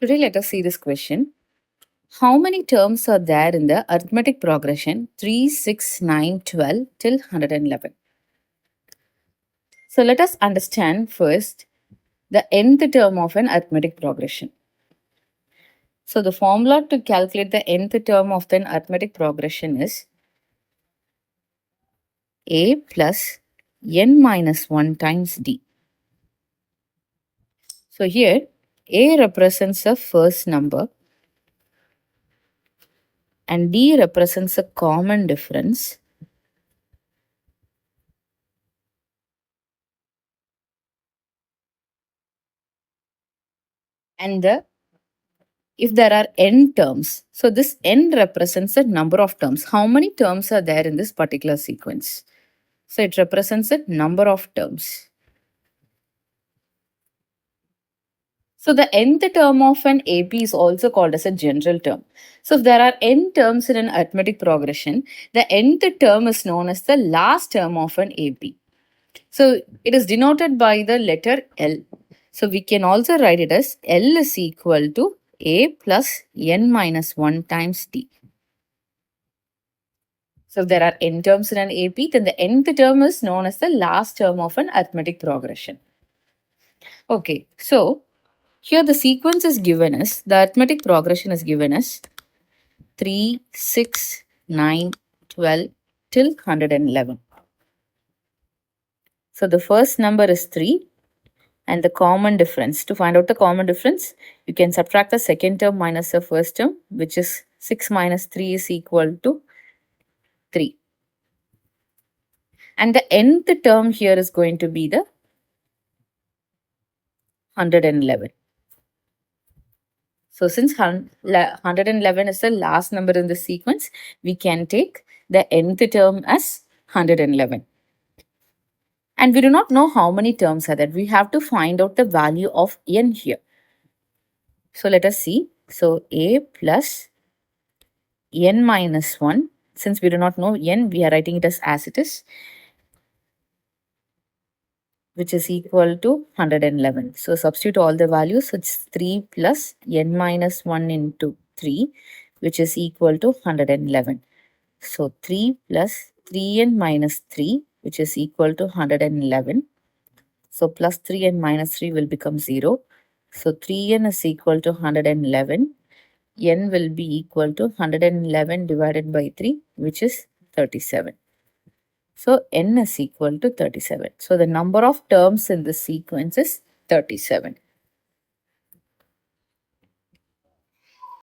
Today, let us see this question. How many terms are there in the arithmetic progression 3, 6, 9, 12 till 111? So, let us understand first the nth term of an arithmetic progression. So, the formula to calculate the nth term of an arithmetic progression is a plus n minus 1 times d. So, here a represents a first number and d represents a common difference. And if there are n terms, so this n represents the number of terms. How many terms are there in this particular sequence? So it represents the number of terms. So the nth term of an AP is also called as a general term. So if there are n terms in an arithmetic progression, the nth term is known as the last term of an AP. So it is denoted by the letter L. So we can also write it as L is equal to A plus n minus 1 times D. So if there are n terms in an AP, then the nth term is known as the last term of an arithmetic progression. Okay, so here the sequence is given as, the arithmetic progression is given as 3, 6, 9, 12 till 111. So the first number is 3 and the common difference. To find out the common difference, you can subtract the second term minus the first term, which is 6 minus 3 is equal to 3. And the nth term here is going to be the 111. So since 111 is the last number in the sequence, we can take the nth term as 111. And we do not know how many terms are there. We have to find out the value of n here. So let us see. So a plus n minus 1. Since we do not know n, we are writing it as it is, which is equal to 111. So substitute all the values. So it's 3 plus n minus 1 into 3, which is equal to 111. So 3 plus 3n minus 3, which is equal to 111. So plus 3n minus 3 will become 0. So 3n is equal to 111. N will be equal to 111 divided by 3, which is 37. So n is equal to 37. So the number of terms in this sequence is 37.